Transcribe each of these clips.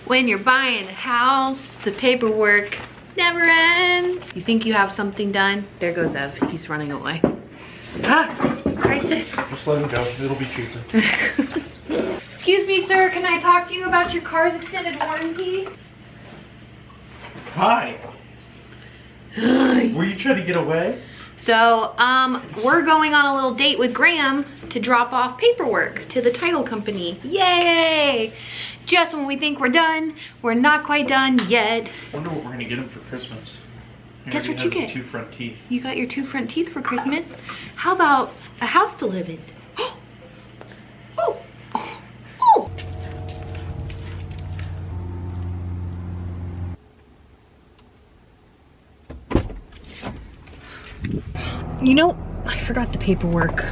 When you're buying a house, the paperwork never ends. You think you have something done? There goes Ev, he's running away. Ah, crisis. Just let him go, it'll be cheaper. Excuse me, sir, can I talk to you about your car's extended warranty? Hi. Were you trying to get away? So, we're going on a little date with Graham to drop off paperwork to the title company. Yay! Just when we think we're done, we're not quite done yet. I wonder what we're gonna get him for Christmas. Guess what you get? His 2 front teeth. You got your 2 front teeth for Christmas. How about a house to live in? Oh! Oh! Oh! You know, I forgot the paperwork.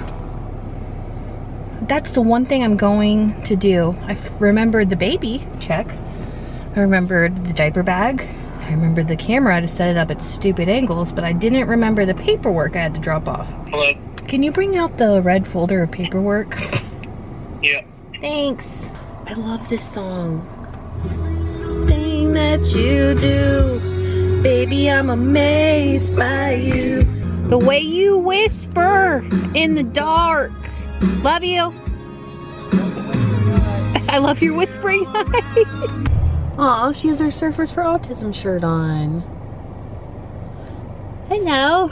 That's the one thing I'm going to do. I remembered the baby, check. I remembered the diaper bag. I remembered the camera to set it up at stupid angles, but I didn't remember the paperwork I had to drop off. Hello? Can you bring out the red folder of paperwork? Yeah. Thanks. I love this song. Thing that you do, baby, I'm amazed by you. The way you whisper in the dark. Love you. I love your whispering. Aw, she has her Surfers for Autism shirt on. Hello.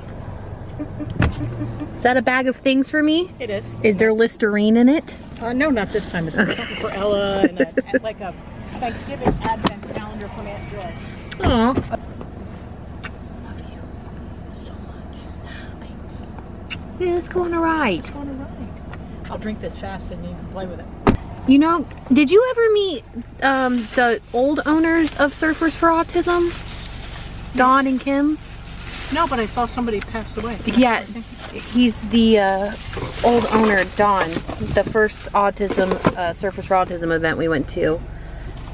Is that a bag of things for me? It is. Is there Listerine in it? No, not this time. It's something for Ella and like a Thanksgiving Advent calendar from Aunt Joy. Aw. Yeah, let's go on a ride. It's on a ride. I'll drink this fast and you can play with it. You know, did you ever meet the old owners of Surfers for Autism? Don and Kim? No, but I saw somebody passed away. Yeah, he's the old owner, Don. The first autism, Surfers for Autism event we went to.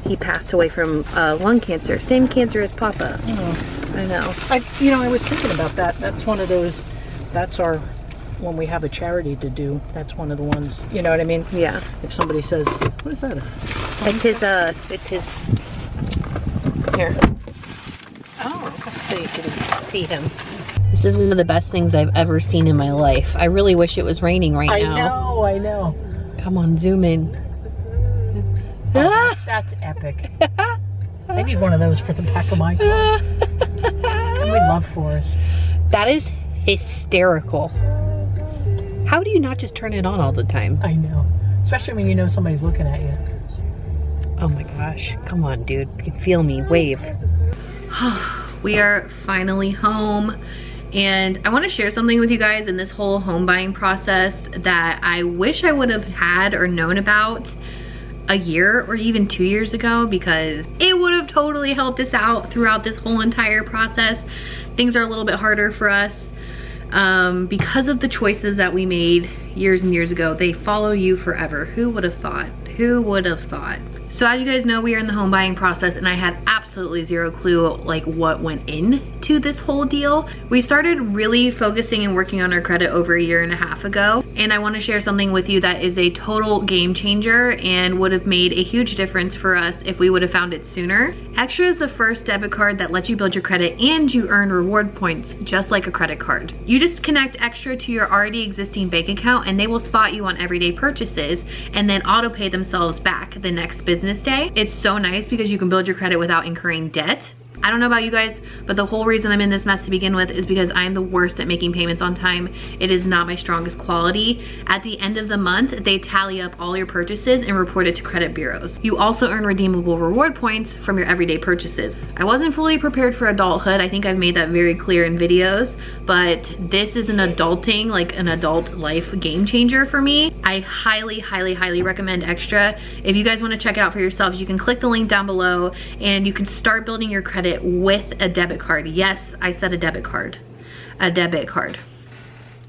He passed away from lung cancer. Same cancer as Papa. Oh. I know. I was thinking about that. That's one of those, that's our, when we have a charity to do, that's one of the ones, you know what I mean? Yeah. If somebody says, what is that? It's his, here. Oh, okay. So you can see him. This is one of the best things I've ever seen in my life. I really wish it was raining right now. I know. Come on, zoom in. Oh, that's epic. I need one of those for the back of my car. And we love Forest. That is hysterical. How do you not just turn it on all the time? I know. Especially when you know somebody's looking at you. Oh my gosh. Come on, dude. You can feel me. Wave. We are finally home. And I want to share something with you guys in this whole home buying process that I wish I would have had or known about a year or even 2 years ago, because it would have totally helped us out throughout this whole entire process. Things are a little bit harder for us because of the choices that we made years and years ago. They follow you forever. Who would have thought? Who would have thought? So as you guys know, we are in the home buying process and I had absolutely zero clue like what went into this whole deal. We started really focusing and working on our credit over 1.5 years ago. And I want to share something with you that is a total game changer and would have made a huge difference for us if we would have found it sooner. Extra is the first debit card that lets you build your credit and you earn reward points just like a credit card. You just connect Extra to your already existing bank account and they will spot you on everyday purchases and then auto pay themselves back the next business day. It's so nice because you can build your credit without incurring debt. I don't know about you guys, but the whole reason I'm in this mess to begin with is because I'm the worst at making payments on time. It is not my strongest quality. At the end of the month, they tally up all your purchases and report it to credit bureaus. You also earn redeemable reward points from your everyday purchases. I wasn't fully prepared for adulthood. I think I've made that very clear in videos, but this is an adulting, like an adult life game changer for me. I highly, highly, highly recommend Extra. If you guys want to check it out for yourselves, you can click the link down below and you can start building your credit with a debit card. Yes, I said a debit card. A debit card.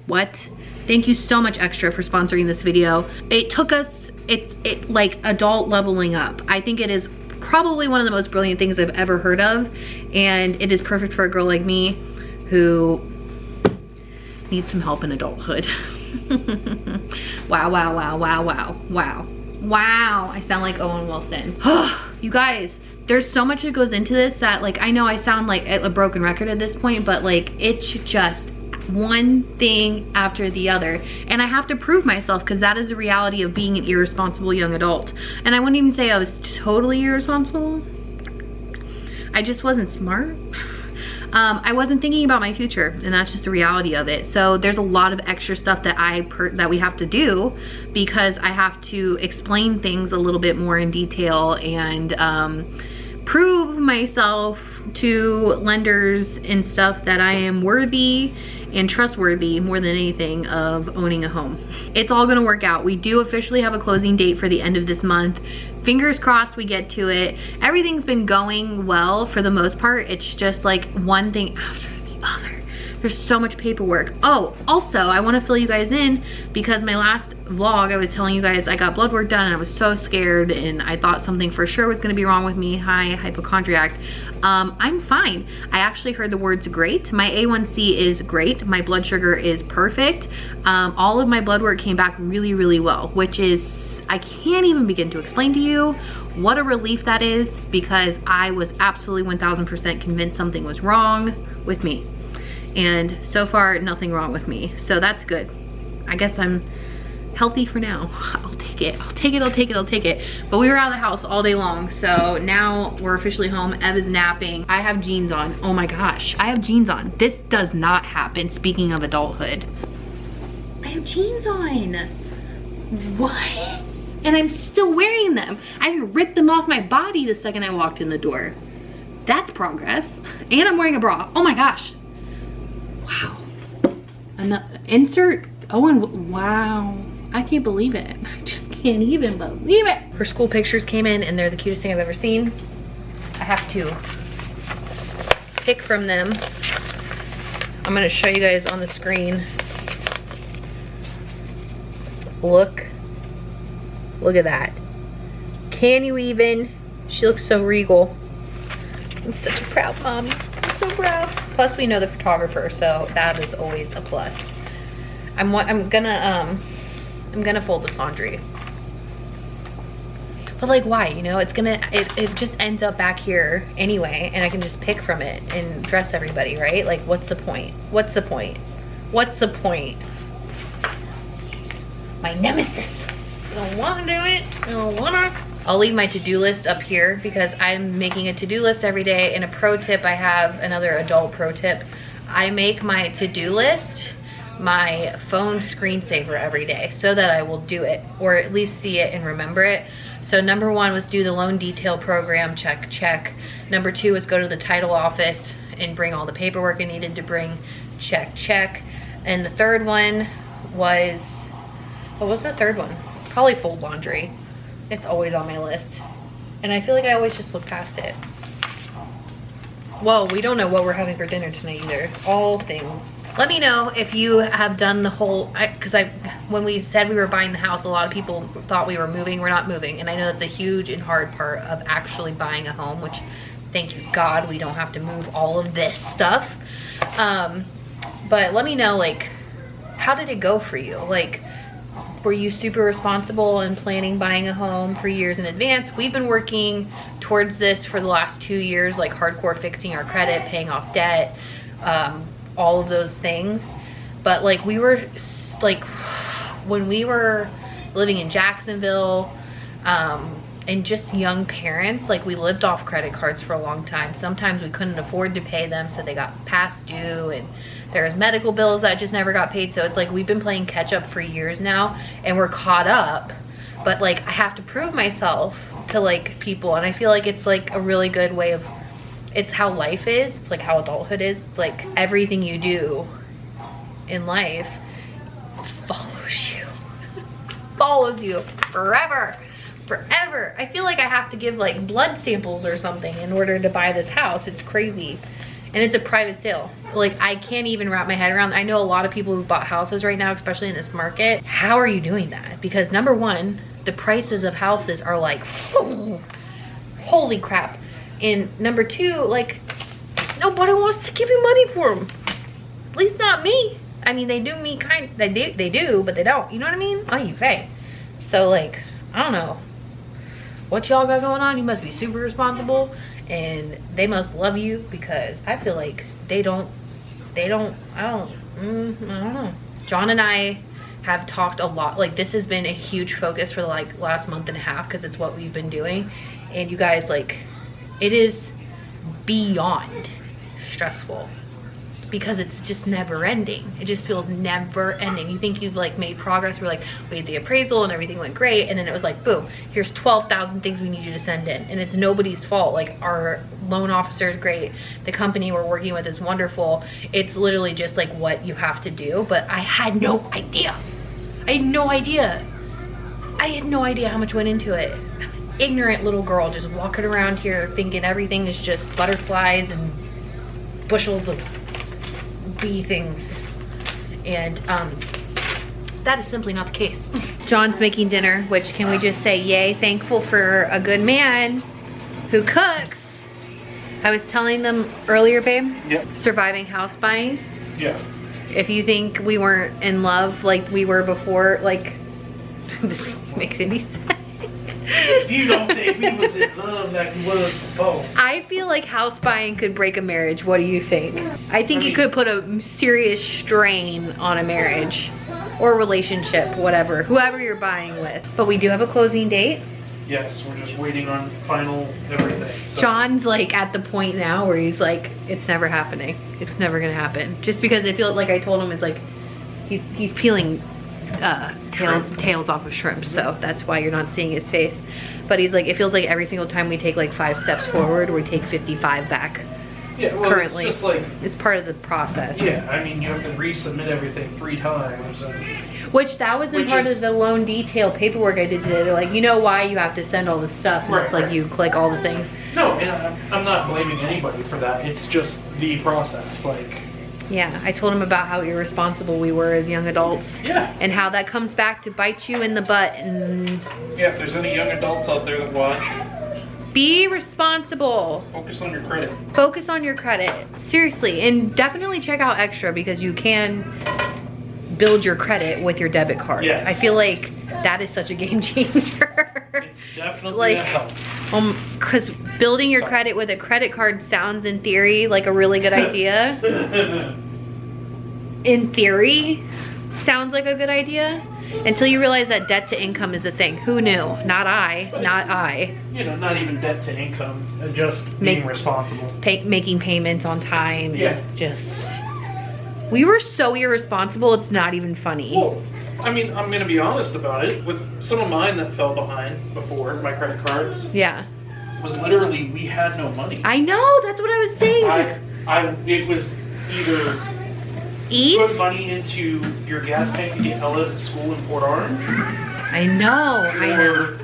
What? Thank you so much, Extra, for sponsoring this video. It took us, it like adult leveling up. I think it is probably one of the most brilliant things I've ever heard of, and it is perfect for a girl like me who needs some help in adulthood. Wow, wow, wow, wow, wow, wow. Wow, I sound like Owen Wilson. You guys, there's so much that goes into this that like, I know I sound like a broken record at this point, but like it's just one thing after the other. And I have to prove myself because that is the reality of being an irresponsible young adult. And I wouldn't even say I was totally irresponsible. I just wasn't smart. I wasn't thinking about my future, and that's just the reality of it. So there's a lot of extra stuff that that we have to do because I have to explain things a little bit more in detail and prove myself to lenders and stuff that I am worthy and trustworthy more than anything of owning a home. It's all gonna work out. We do officially have a closing date for the end of this month. Fingers crossed we get to it. Everything's been going well for the most part. It's just like one thing after the other. There's so much paperwork. Oh, also, I want to fill you guys in because my last vlog, I was telling you guys I got blood work done and I was so scared and I thought something for sure was going to be wrong with me. Hi, hypochondriac. I'm fine. I actually heard the words great. My A1C is great. My blood sugar is perfect. All of my blood work came back really, really well, which is, I can't even begin to explain to you what a relief that is because I was absolutely 1000% convinced something was wrong with me. And so far, nothing wrong with me. So that's good. I guess I'm healthy for now. I'll take it, I'll take it, I'll take it, I'll take it. But we were out of the house all day long. So now we're officially home. Ev is napping. I have jeans on. Oh my gosh, I have jeans on. This does not happen, speaking of adulthood. I have jeans on. What? And I'm still wearing them. I ripped them off my body the second I walked in the door. That's progress. And I'm wearing a bra. Oh my gosh. Wow. Insert Owen. Wow. I can't believe it. I just can't even believe it. Her school pictures came in and they're the cutest thing I've ever seen. I have to pick from them. I'm gonna show you guys on the screen. Look at that. Can you even? She looks so regal. I'm such a proud mommy. I'm so proud. Plus we know the photographer, so that is always a plus. I'm gonna fold this laundry. But like why, you know, it just ends up back here anyway and I can just pick from it and dress everybody, right? Like what's the point? What's the point? What's the point? My nemesis. I don't wanna do it. I don't wanna. I'll leave my to-do list up here because I'm making a to-do list every day. And a pro tip, I have another adult pro tip. I make my to-do list my phone screensaver every day so that I will do it or at least see it and remember it. So number one was do the loan detail program, check, check. Number two was go to the title office and bring all the paperwork I needed to bring, check, check. And the third one was, what was the third one? Probably fold laundry. It's always on my list. And I feel like I always just look past it. Whoa, we don't know what we're having for dinner tonight either. All things. Let me know if you have done the whole, when we said we were buying the house, a lot of people thought we were moving. We're not moving. And I know that's a huge and hard part of actually buying a home, which thank you God we don't have to move all of this stuff. But let me know, like, how did it go for you? Like, were you super responsible in planning buying a home for years in advance? We've been working towards this for the last 2 years, like hardcore fixing our credit, paying off debt, all of those things. But like we were like, when we were living in Jacksonville, and just young parents, like we lived off credit cards for a long time. Sometimes we couldn't afford to pay them, so they got past due, and there's medical bills that just never got paid. So it's like we've been playing catch up for years now and we're caught up, but like I have to prove myself to like people. And I feel like it's like a really good way of, it's how life is. It's like how adulthood is. It's like everything you do in life follows you forever. I feel like I have to give like blood samples or something in order to buy this house. It's crazy. And it's a private sale. Like I can't even wrap my head around. I know a lot of people who bought houses right now, especially in this market. How are you doing that? Because number one, the prices of houses are like, holy crap. And number two, like nobody wants to give you money for them. At least not me. I mean, they do me they do, but they don't. You know what I mean? Oh, you fake. So like, I don't know what y'all got going on. You must be super responsible, and they must love you, because I feel like I don't know. John and I have talked a lot. Like, this has been a huge focus for like last month and a half, because it's what we've been doing. And you guys, like, it is beyond stressful, because it's just never ending. It just feels never ending. You think you've like made progress. We're like, we had the appraisal and everything went great, and then it was like, boom, here's 12,000 things we need you to send in, and it's nobody's fault. Like, our loan officer is great, the company we're working with is wonderful. It's literally just like what you have to do. But I had no idea. I had no idea how much went into it. I'm an ignorant little girl just walking around here thinking everything is just butterflies and bushels of bee things, and that is simply not the case. John's making dinner, which, can we just say yay, thankful for a good man who cooks. I was telling them earlier, babe. Yep. Surviving house buying. Yeah. If you think we weren't in love like we were before, like, this makes any sense. If you don't think we was in love like we was before. I feel like house buying could break a marriage. What do you think? I think it could put a serious strain on a marriage or relationship, whatever, whoever you're buying with. But we do have a closing date. Yes, we're just waiting on final everything. So. John's like at the point now where he's like, it's never happening. It's never gonna happen. Just because it feels like, I told him, it's like he's peeling tails off of shrimp, so that's why you're not seeing his face. But he's like, it feels like every single time we take like 5 steps forward, we take 55 back. Yeah, well, currently, it's just like, it's part of the process. Yeah, I mean, you have to resubmit everything 3 times. Which that was in part of the loan detail paperwork I did today. They're like, you know why you have to send all this stuff, and it's like you click all the things. No, and I'm not blaming anybody for that. It's just the process, like. Yeah, I told him about how irresponsible we were as young adults. Yeah. And how that comes back to bite you in the butt. And yeah, if there's any young adults out there that watch, be responsible. focus on your credit. Focus on your credit. Seriously. And definitely check out Extra, because you can build your credit with your debit card. Yes. I feel like that is such a game changer. It's definitely a help. Because building your credit with a credit card sounds, in theory, like a really good idea. In theory, sounds like a good idea. Until you realize that debt to income is a thing. Who knew? Not I. Not I. You know, not even debt to income, just being responsible. Making payments on time. Yeah. Just. We were so irresponsible, it's not even funny. Well, I mean, I'm gonna be honest about it. With some of mine that fell behind before, my credit cards. Yeah. Was literally, we had no money. I know, that's what I was saying. It was either put money into your gas tank to get Ella to school in Port Orange. I know, or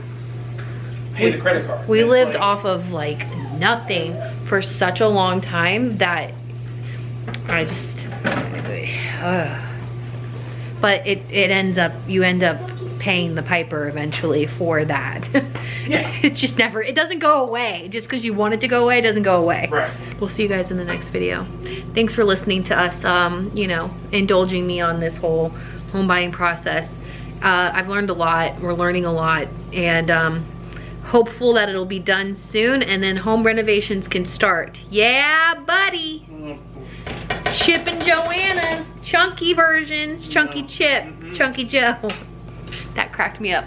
pay the credit card. We lived off of like nothing for such a long time that I just, but it ends up, you end up paying the piper eventually for that. Yeah. It just never, it doesn't go away. Just because you want it to go away, it doesn't go away. Right. We'll see you guys in the next video. Thanks for listening to us, you know, indulging me on this whole home buying process. I've learned a lot, we're learning a lot, and hopeful that it'll be done soon, and then home renovations can start. Yeah, buddy. Chip and Joanna, chunky versions, Chunky Chip, Chunky Joe. That cracked me up.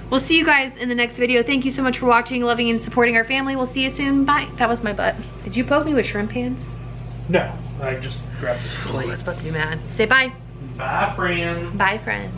We'll see you guys in the next video. Thank you so much for watching, loving, and supporting our family. We'll see you soon. Bye. That was my butt. Did you poke me with shrimp hands? No, I just grabbed the Oh, I was about to be mad. Say bye. Bye, friend. Bye, friends.